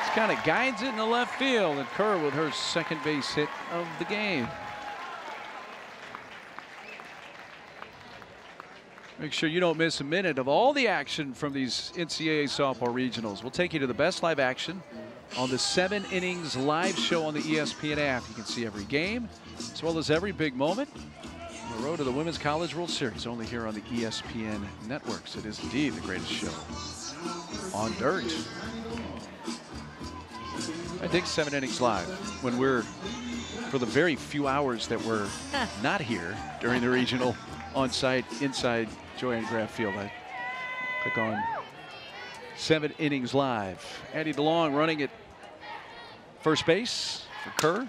just kind of guides it in the left field, and Kerr with her second base hit of the game. Make sure you don't miss a minute of all the action from these NCAA softball regionals. We'll take you to the best live action on the 7 Innings live show on the ESPN app. You can see every game as well as every big moment on the road to the Women's College World Series, only here on the ESPN networks. It is indeed the greatest show on dirt. I dig 7 Innings live when we're, for the very few hours that we're not here during the regional, on site inside Joanne Graff Field. I click on 7 Innings live. Addie DeLong running at first base for Kerr.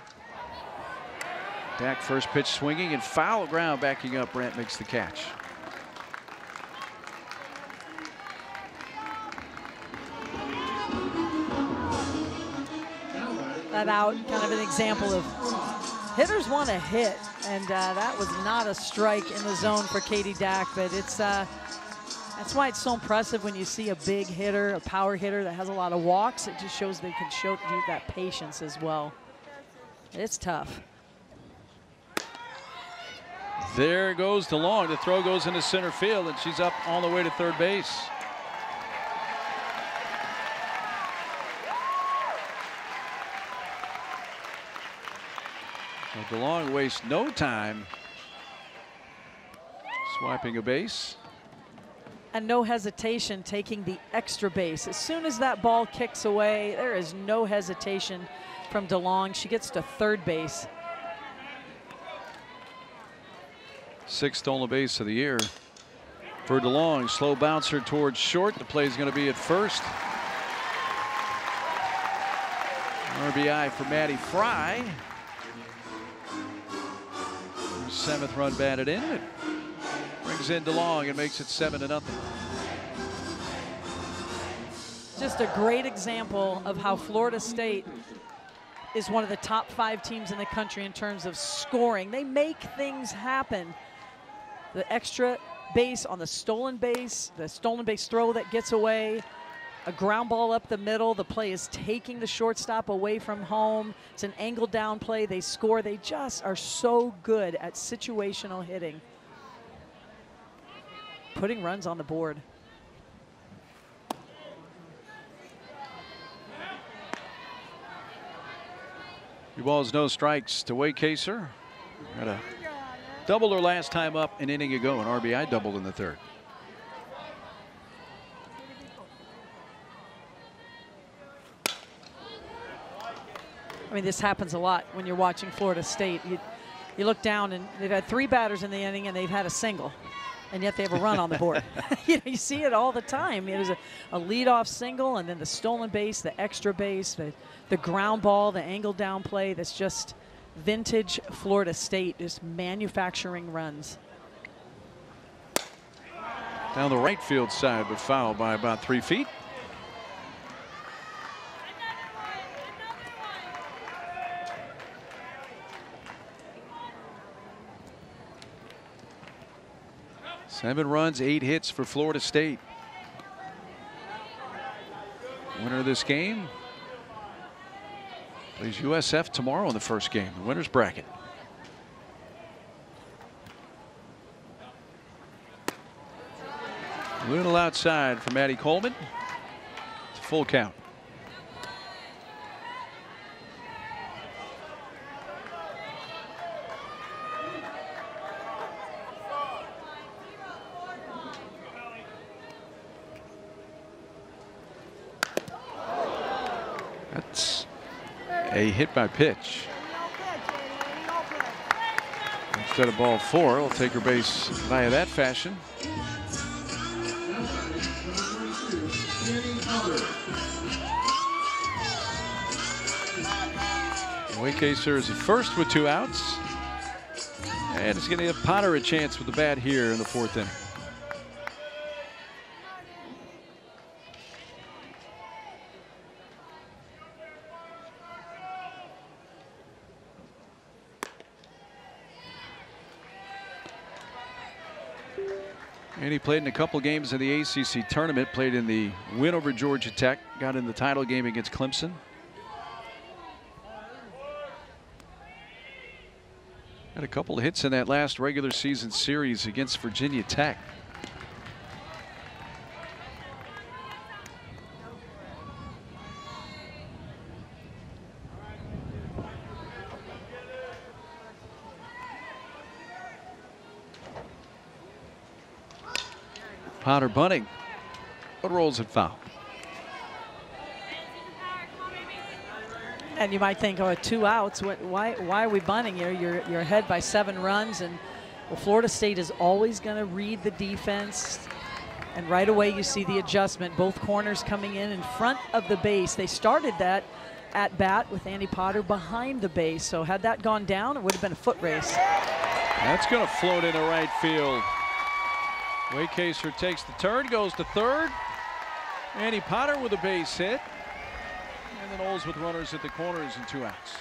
Dak first pitch swinging and foul ground, backing up. Brandt makes the catch. That out, kind of an example of hitters want to hit, and that was not a strike in the zone for Katie Dak, but it's that's why it's so impressive when you see a big hitter, a power hitter that has a lot of walks. It just shows they can show you that patience as well. It's tough. There goes DeLong. The throw goes into center field, and she's up on the way to third base. So DeLong wastes no time swiping a base. And no hesitation taking the extra base. As soon as that ball kicks away, there is no hesitation from DeLong. She gets to third base. 6th stolen base of the year for DeLong. Slow bouncer towards short. The play is going to be at first. RBI for Maddie Fry. Her 7th run batted in. It brings in DeLong and makes it 7-0. just a great example of how Florida State is one of the top 5 teams in the country in terms of scoring. They make things happen. The extra base on the stolen base throw that gets away, a ground ball up the middle. The play is taking the shortstop away from home. It's an angle down play. They score. They just are so good at situational hitting, putting runs on the board. Two balls, no strikes to Waycaser. Got a double her last time up an inning ago, an RBI double in the 3rd. I mean, this happens a lot when you're watching Florida State. You look down and they've had 3 batters in the inning and they've had a single, and yet they have a run on the board. You see it all the time. It was a leadoff single, and then the stolen base, the extra base, the ground ball, the angle down play. That's just vintage Florida State, just manufacturing runs. Down the right field side, but foul by about 3 feet. Seven runs, 8 hits for Florida State. Winner of this game plays USF tomorrow in the first game, the winner's bracket. A little outside for Maddie Coleman. It's a full count. That's a hit by pitch. Instead of ball 4, he'll take her base via that fashion. Waycaser is at first with 2 outs. And it's going to give Potter a chance with the bat here in the 4th inning. And he played in a couple games in the ACC tournament, played in the win over Georgia Tech, got in the title game against Clemson. Had a couple of hits in that last regular season series against Virginia Tech. Potter bunting, but rolls it foul. And you might think, oh, 2 outs. Why are we bunting here? You're ahead by 7 runs, and well, Florida State is always going to read the defense. And right away you see the adjustment. Both corners coming in front of the base. They started that at bat with Annie Potter behind the base. So had that gone down, it would have been a foot race. That's going to float into right field. Waycaser takes the turn, goes to 3rd. Annie Potter with a base hit. And then Knowles with runners at the corners and 2 outs.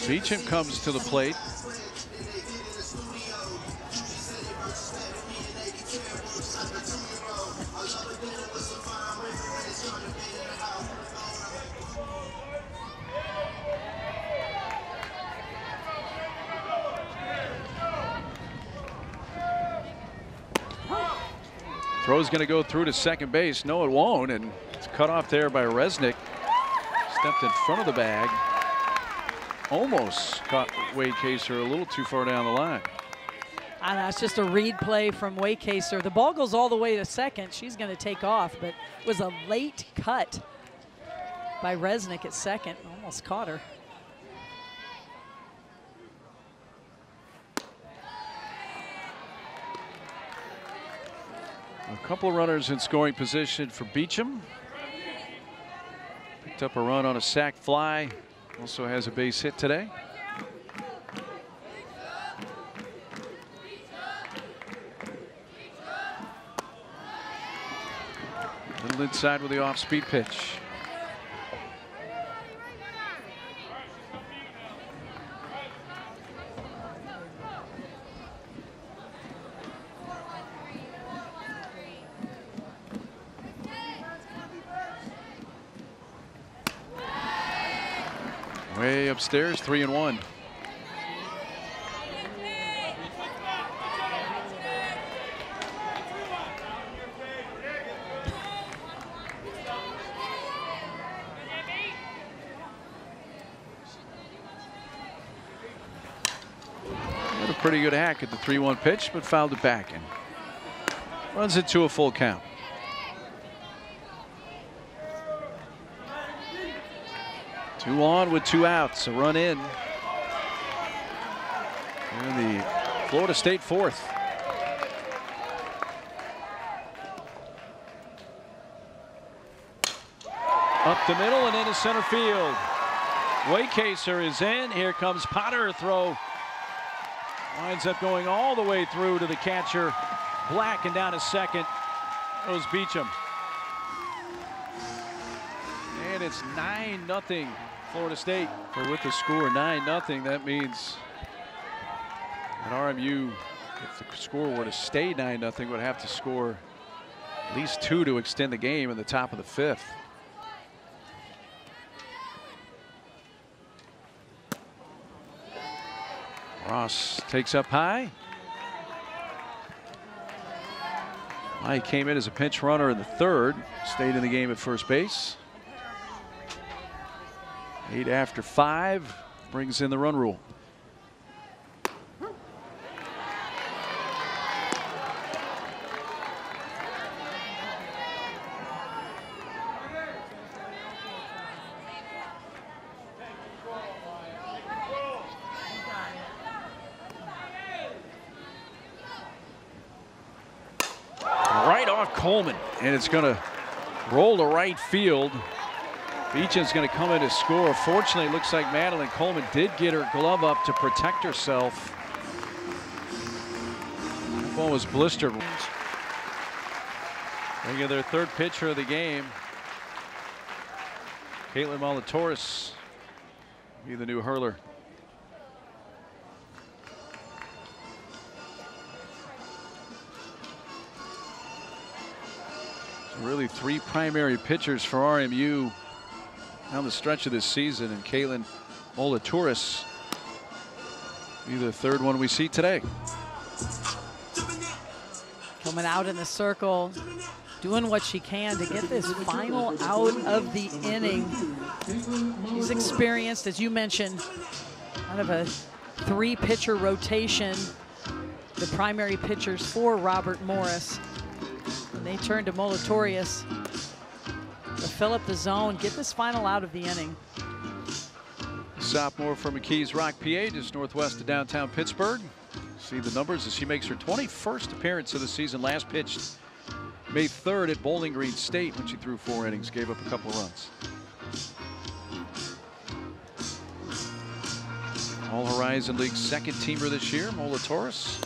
Beecham comes to the plate. Throw's going to go through to second base. No, it won't. And it's cut off there by Resnick. Stepped in front of the bag. Almost caught Waycaser a little too far down the line. And that's just a read play from Waycaser. The ball goes all the way to second. She's going to take off, but it was a late cut by Resnick at second. Almost caught her. A couple of runners in scoring position for Beecham. Picked Picked up a run on a sac fly. Also has a base hit today. A little inside with the off-speed pitch. Way upstairs, 3-1. Had a pretty good hack at the 3-1 pitch, but fouled it back and runs into a full count. Two on with 2 outs, a run in. And the Florida State fourth. Up the middle and into center field. Waycaser is in. Here comes Potter. Throw winds up going all the way through to the catcher. Black, and down to second goes Beecham. And it's 9-0 Florida State. Or with the score 9-0, that means an RMU, if the score were to stay 9-0, would have to score at least 2 to extend the game in the top of the 5th. Ross takes up high. He came in as a pinch runner in the 3rd, stayed in the game at first base. 8 after 5 brings in the run rule. Right off Coleman, and it's going to roll to right field. Beecham's going to come in to score. Fortunately, it looks like Madeline Coleman did get her glove up to protect herself. That ball was blistered. Bringing their 3rd pitcher of the game. Caitlin Molatoris be the new hurler. So really 3 primary pitchers for RMU down the stretch of this season, and Caitlin Molatoris be the 3rd one we see today. Coming out in the circle, doing what she can to get this final out of the inning. She's experienced, as you mentioned, out of a 3-pitcher rotation. The primary pitchers for Robert Morris. And they turn to Molatoris to fill up the zone, get this final out of the inning. Sophomore from McKees Rock, PA, just northwest of downtown Pittsburgh. See the numbers as she makes her 21st appearance of the season. Last pitched May 3rd at Bowling Green State when she threw 4 innings, gave up a couple of runs. All Horizon League 2nd teamer this year, Molatoris.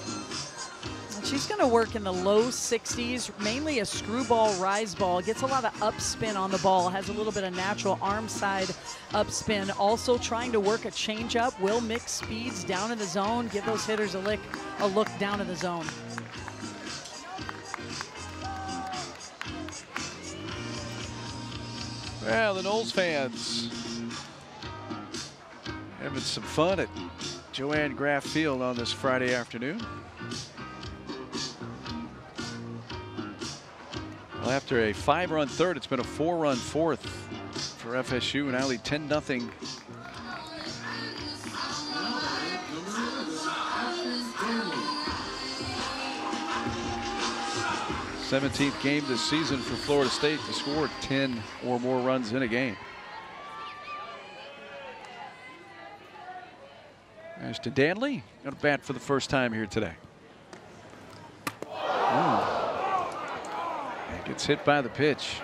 She's going to work in the low 60s, mainly a screwball rise ball. Gets a lot of upspin on the ball, has a little bit of natural arm side upspin. Also trying to work a changeup, will mix speeds down in the zone, give those hitters a look down in the zone. Well, the Knowles fans having some fun at Joanne Graff Field on this Friday afternoon. Well, after a 5-run 3rd, it's been a 4-run 4th for FSU, now lead 10-0. th game this season for Florida State to score 10 or more runs in a game. As to Danley, got a bat for the first time here today. Gets hit by the pitch.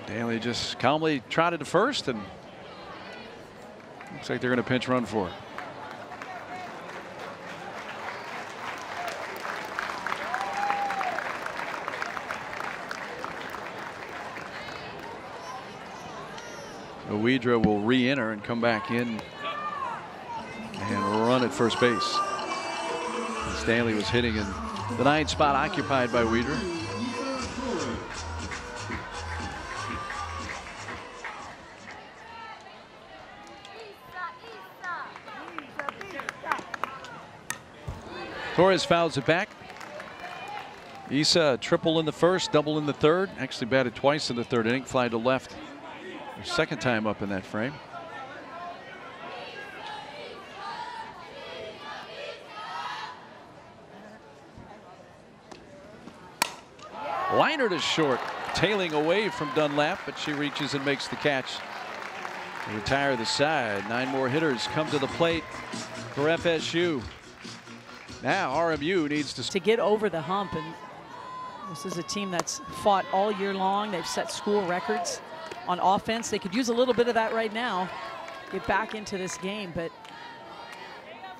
Daly just calmly trotted to first, and looks like they're going to pinch run for it. Widra will re-enter and come back in and run at first base. Stanley was hitting in the 9th spot occupied by Widra. Torres fouls it back. Issa triple in the first, double in the third. Actually batted twice in the third inning, fly to left. Their second time up in that frame. Liner to short, tailing away from Dunlap, but she reaches and makes the catch. They retire the side. 9 more hitters come to the plate for FSU. Now RMU needs to get over the hump, and this is a team that's fought all year long. They've set school records on offense. They could use a little bit of that right now, get back into this game, but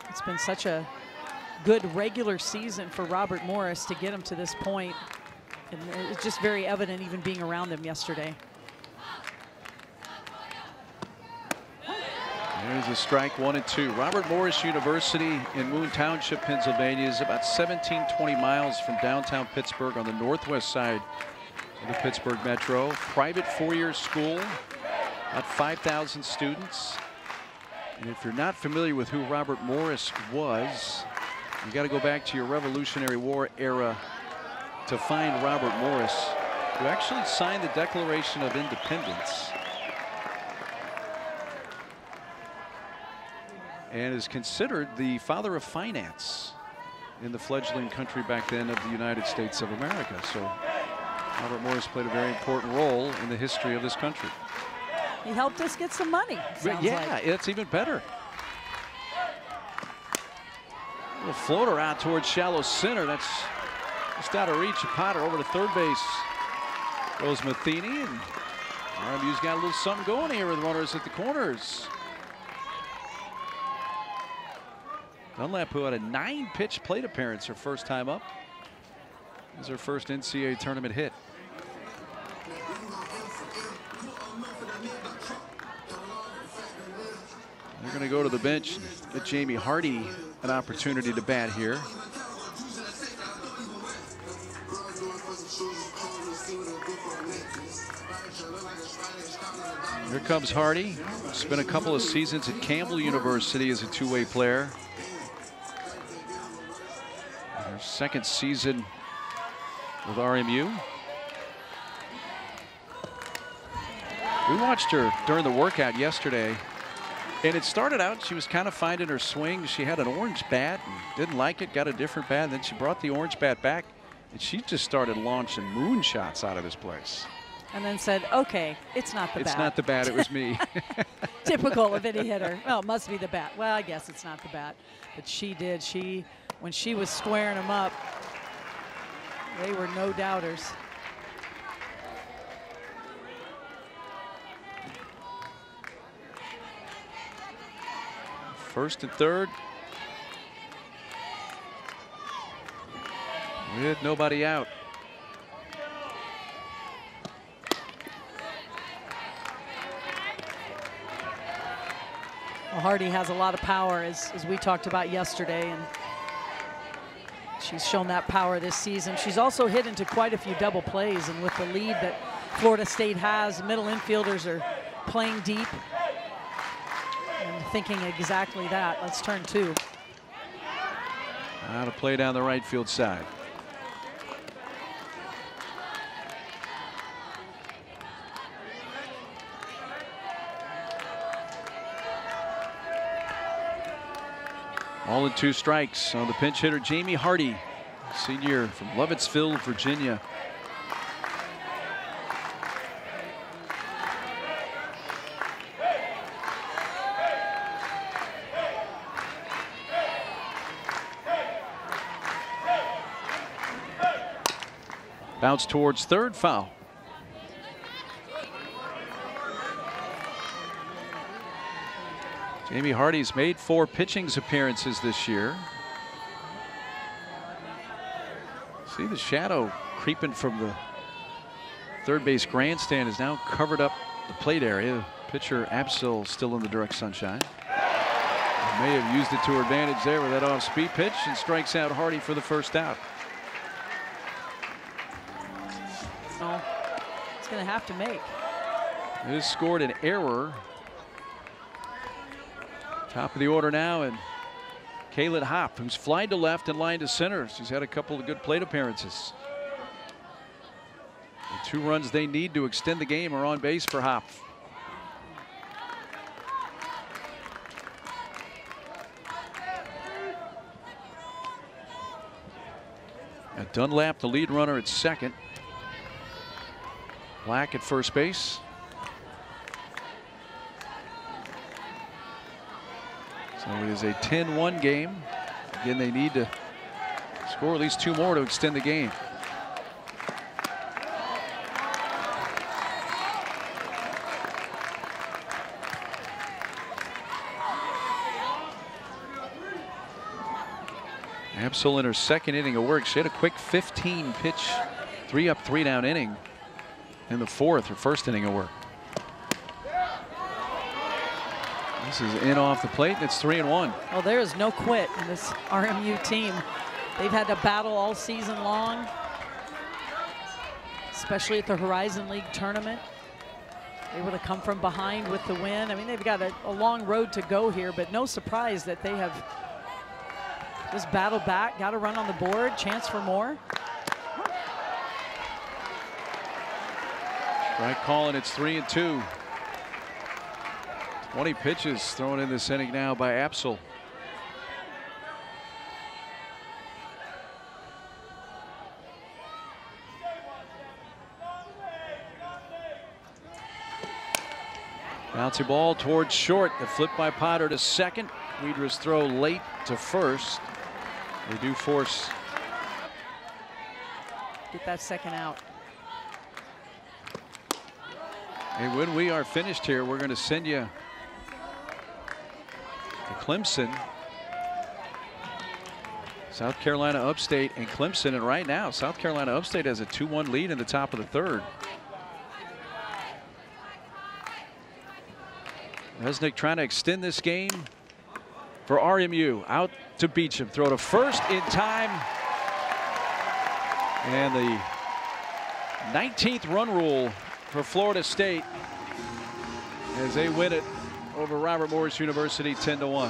it's been such a good regular season for Robert Morris to get him to this point. And it's just very evident even being around them yesterday. There's a strike, 1 and 2. Robert Morris University in Moon Township, Pennsylvania is about 17-20 miles from downtown Pittsburgh on the northwest side of the Pittsburgh Metro. Private 4-year school, about 5,000 students. And if you're not familiar with who Robert Morris was, you got to go back to your Revolutionary War era to find Robert Morris, who actually signed the Declaration of Independence and is considered the father of finance in the fledgling country back then of the United States of America. So Robert Morris played a very important role in the history of this country. He helped us get some money. Yeah, it's even better. A little floater out towards shallow center. That's just out of reach of Potter. Over to third base goes Matheny, and RMU's got a little something going here with runners at the corners. Dunlap, who had a 9-pitch plate appearance her first time up, is her first NCAA tournament hit. They're going to go to the bench and get Jamie Hardy an opportunity to bat here. Here comes Hardy. Spent a couple of seasons at Campbell University as a two-way player. Her second season with RMU. We watched her during the workout yesterday, and it started out, she was kind of finding her swing. She had an orange bat and didn't like it, got a different bat, and then she brought the orange bat back, and she just started launching moonshots out of this place. And then said, okay, it's not the bat. It's not the bat, it was me. Typical of any hitter. Well, it must be the bat. Well, I guess it's not the bat. But she did. When she was squaring them up, they were no doubters. First and third. With nobody out. Well, Hardy has a lot of power, as we talked about yesterday, and she's shown that power this season. She's also hit into quite a few double plays, and with the lead that Florida State has, middle infielders are playing deep and thinking exactly that. Let's turn 2. Out of play down the right field side. All in 2 strikes on the pinch hitter, Jamie Hardy, senior from Lovettsville, Virginia. Bounce towards third, foul. Amy Hardy's made 4 pitching appearances this year. See the shadow creeping from the third base grandstand is now covered up the plate area. Pitcher Absol still in the direct sunshine. May have used it to her advantage there with that off-speed pitch and strikes out Hardy for the first out. Oh, it's going to have to make. It has scored an error. Top of the order now, and Kaylin Hopp, who's flied to left and lined to center. She's had a couple of good plate appearances. The 2 runs they need to extend the game are on base for Hopp. Now Dunlap, the lead runner at second. Black at first base. So it is a 10-1 game. Again, they need to score at least 2 more to extend the game. Absol in her second inning of work. She had a quick 15 pitch, 3 up, 3 down inning in the 4th, her first inning of work. This is in off the plate, and it's 3-1. Well, there is no quit in this RMU team. They've had to battle all season long, especially at the Horizon League tournament. Able to come from behind with the win. I mean, they've got a long road to go here, but no surprise that they have just battled back, got a run on the board, chance for more. Right call, and it's 3-2. 20 pitches thrown in this inning now by Absol. Bouncy ball towards short. The flip by Potter to second. Wiedra's throw late to first. They do force. Get that second out. And when we are finished here, we're going to send you to Clemson, South Carolina Upstate, and Clemson. And right now, South Carolina Upstate has a 2-1 lead in the top of the 3rd. Resnick trying to extend this game for RMU. Out to Beecham. Throw to first in time. And the 19th run rule for Florida State as they win it over Robert Morris University 10-1.